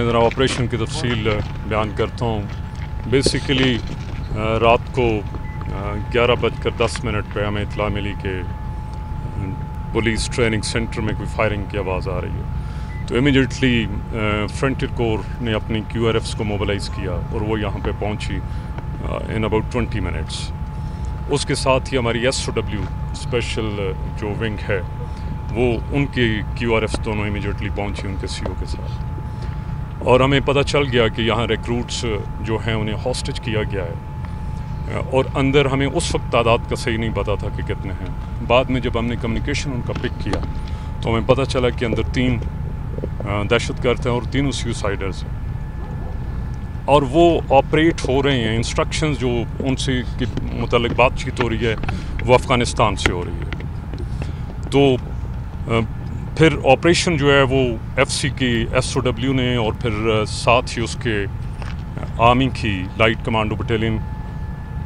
ज़रा ऑपरेशन की तफसील बयान करता हूँ। बेसिकली रात को 11:10 पे हमें इतला मिली कि पुलिस ट्रेनिंग सेंटर में कोई फायरिंग की आवाज़ आ रही है। तो इमीडिएटली फ्रंटियर कोर ने अपनी QRFs को मोबिलाइज़ किया और वो यहाँ पे पहुँची इन अबाउट 20 मिनट्स। उसके साथ ही हमारी SOW स्पेशल जो विंग है वो उनके QRFs दोनों इमीडिएटली पहुँची उनके CO के साथ, और हमें पता चल गया कि यहाँ रिक्रूट्स जो हैं उन्हें हॉस्टेज किया गया है। और अंदर हमें उस वक्त तादाद का सही नहीं पता था कि कितने हैं। बाद में जब हमने कम्युनिकेशन उनका पिक किया तो हमें पता चला कि अंदर 3 दहशतगर्द हैं और तीनों सुसाइडर्स हैं, और वो ऑपरेट हो रहे हैं। इंस्ट्रक्शंस जो उनसे के मुतालिक बातचीत हो रही है वो अफ़गानिस्तान से हो रही है। तो फिर ऑपरेशन जो है वो FC की SOW ने और फिर साथ ही उसके आर्मी की लाइट कमांडो बटालियन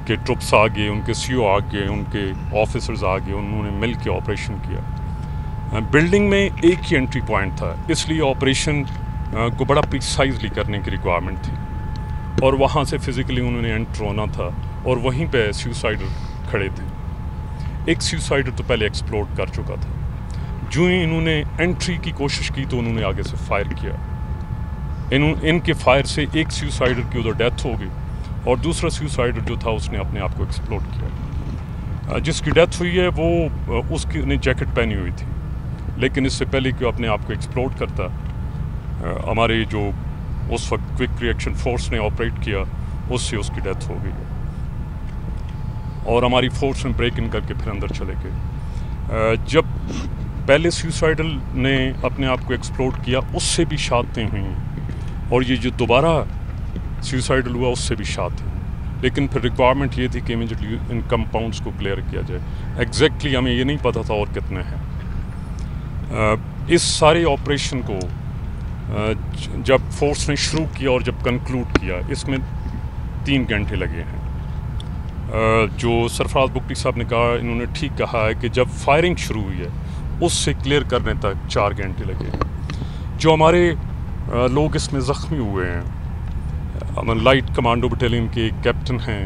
के ट्रुप्स आ गए, उनके CO आ गए, उनके ऑफिसर्स आ गए, उन्होंने मिल के ऑपरेशन किया। बिल्डिंग में एक ही एंट्री पॉइंट था, इसलिए ऑपरेशन को बड़ा प्रिसाइजली करने की रिक्वायरमेंट थी, और वहाँ से फिज़िकली उन्होंने एंटर होना था और वहीं पे सुसाइडर खड़े थे। एक सुसाइडर तो पहले एक्सप्लोड कर चुका था। जो ही इन्होंने एंट्री की कोशिश की तो उन्होंने आगे से फायर किया। इनके फायर से एक सुसाइडर की उधर डेथ हो गई और दूसरा सुसाइडर जो था उसने अपने आप को एक्सप्लोड किया। जिसकी डेथ हुई है वो उसकी ने जैकेट पहनी हुई थी, लेकिन इससे पहले कि वो अपने आप को एक्सप्लोड करता, हमारे जो उस वक्त क्विक रिएक्शन फोर्स ने ऑपरेट किया उससे उसकी डेथ हो गई, और हमारी फोर्स ने ब्रेक इन करके फिर अंदर चले गए। जब पहले सुसाइडल ने अपने आप को एक्सप्लोड किया उससे भी शातें हुई, और ये जो दोबारा सुसाइडल हुआ उससे भी शात है। लेकिन फिर रिक्वायरमेंट ये थी कि इमीडिएटली इन कंपाउंड्स को क्लियर किया जाए। एग्जैक्टली हमें ये नहीं पता था और कितने हैं। इस सारे ऑपरेशन को जब फोर्स ने शुरू किया और जब कंक्लूड किया, इसमें 3 घंटे लगे हैं। जो सरफराज बुगटी साहब ने कहा, इन्होंने ठीक कहा है कि जब फायरिंग शुरू हुई है उससे क्लियर करने तक 4 घंटे लगे। जो हमारे लोग इसमें ज़ख्मी हुए हैं, हमारे लाइट कमांडो बटालियन के एक कैप्टन हैं,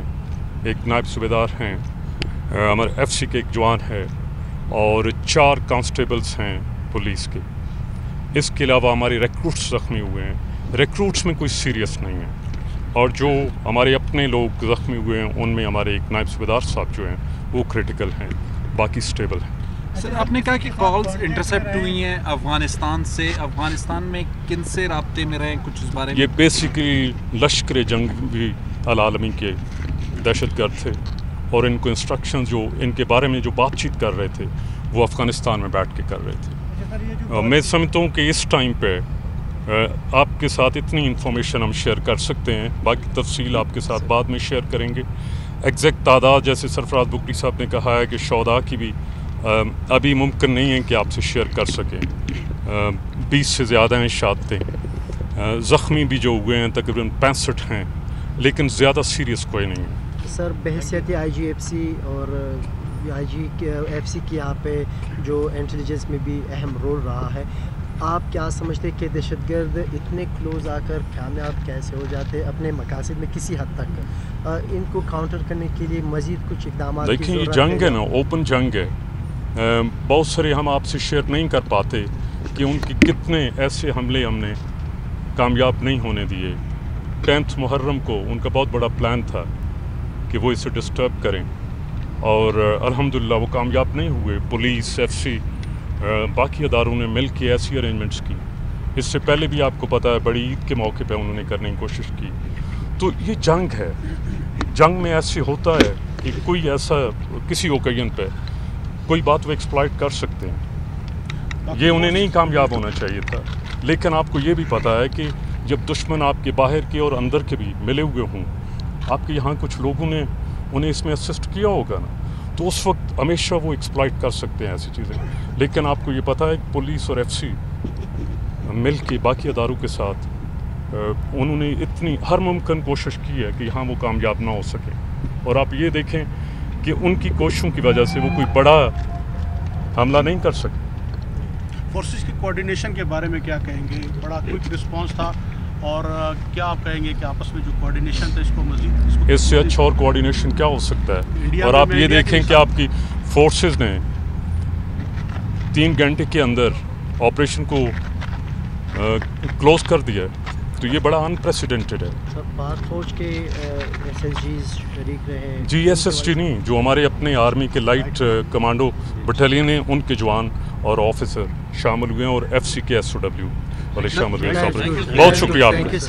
एक नायब सूबेदार हैं, हमारे FC के एक जवान है, और 4 कांस्टेबल्स हैं पुलिस के। इसके अलावा हमारे रिक्रूट्स ज़ख्मी हुए हैं। रिक्रूट्स में कोई सीरियस नहीं है, और जो हमारे अपने लोग ज़ख्मी हुए हैं उनमें हमारे एक नायब सूबेदार साहब जो हैं वो क्रिटिकल हैं, बाकी स्टेबल हैं। सर, आपने कहा कि कॉल्स इंटरसेप्ट हुई हैं अफ़गानिस्तान से। अफ़गानिस्तान में किन से राब्ते में रहे, कुछ इस बारे में? ये बेसिकली लश्कर जंगी अल-आलमी के दहशतगर्द थे, और इनको इंस्ट्रक्शंस जो इनके बारे में जो बातचीत कर रहे थे वो अफ़गानिस्तान में बैठ के कर रहे थे। मैं समझता हूँ कि इस टाइम पे आपके साथ इतनी इंफॉर्मेशन हम शेयर कर सकते हैं, बाकी तफसील आपके साथ बाद में शेयर करेंगे। एग्जैक्ट तादाद जैसे सरफराज बुगटी साहब ने कहा है कि शोहदा की भी अभी मुमकिन नहीं है कि आपसे शेयर कर सकें। 20 से ज़्यादा हैं शहादतें। ज़ख्मी भी जो हुए हैं तकरीबन 65 हैं, लेकिन ज़्यादा सीरियस कोई नहीं है। सर, बहैसियत IGFC और FC की यहाँ पे जो इंटेलिजेंस में भी अहम रोल रहा है, आप क्या समझते हैं कि दहशतगर्द इतने क्लोज आकर कामयाब कैसे हो जाते हैं अपने मकासद में किसी हद तक? इनको काउंटर करने के लिए मज़ीद कुछ इक़दाम? देखिए, ये जंग है ना, ओपन जंग है। बहुत सारे हम आपसे शेयर नहीं कर पाते कि उनके कितने ऐसे हमले हमने कामयाब नहीं होने दिए। 10 मुहर्रम को उनका बहुत बड़ा प्लान था कि वो इसे डिस्टर्ब करें, और अल्हम्दुलिल्लाह वो कामयाब नहीं हुए। पुलिस, FC, बाकी अदारों ने मिल के ऐसी अरेंजमेंट्स की। इससे पहले भी आपको पता है बड़ी ईद के मौके पे उन्होंने करने की कोशिश की। तो ये जंग है। जंग में ऐसे होता है कि कोई ऐसा किसी ओकेजन पे कोई बात वो एक्सप्लॉइट कर सकते हैं। ये उन्हें नहीं कामयाब होना चाहिए था, लेकिन आपको ये भी पता है कि जब दुश्मन आपके बाहर के और अंदर के भी मिले हुए हों, आपके यहाँ कुछ लोगों ने उन्हें इसमें असिस्ट किया होगा ना, तो उस वक्त हमेशा वो एक्सप्लॉइट कर सकते हैं ऐसी चीज़ें। लेकिन आपको ये पता है कि पुलिस और FC मिल के बाकी अदारों के साथ उन्होंने इतनी हर मुमकिन कोशिश की है कि यहाँ वो कामयाब ना हो सके। और आप ये देखें कि उनकी कोशिशों की वजह से वो कोई बड़ा हमला नहीं कर सके। फोर्सेस की कोऑर्डिनेशन के बारे में क्या कहेंगे? बड़ा क्विक रिस्पांस था اور کیا آپ کہیں گے کہ آپس میں جو کوارڈینیشن تھا اس کو مزید اس سے اچھا اور کوارڈینیشن کیا ہو سکتا ہے؟ انڈیا اور میں آپ یہ انڈیا دیکھیں کے کہ آپ کی فورسز نے 3 گھنٹے کے اندر آپریشن کو کلوز کر دیا ہے، تو یہ بڑا انپریسیڈنٹڈ ہے۔ سر پاک فوج کے ایس ایس جیز شریک رہے ہیں؟ جی ایس ایس ٹی نہیں، جو ہمارے اپنے آرمی کے لائٹ کمانڈو بٹالین ہیں، ان کے جوان اور آفیسر شامل ہوئے ہیں، اور ایف سی کے ایس او ڈبلیو والے شامل ہوئے ہیں۔ بہت شکریہ آپ کا۔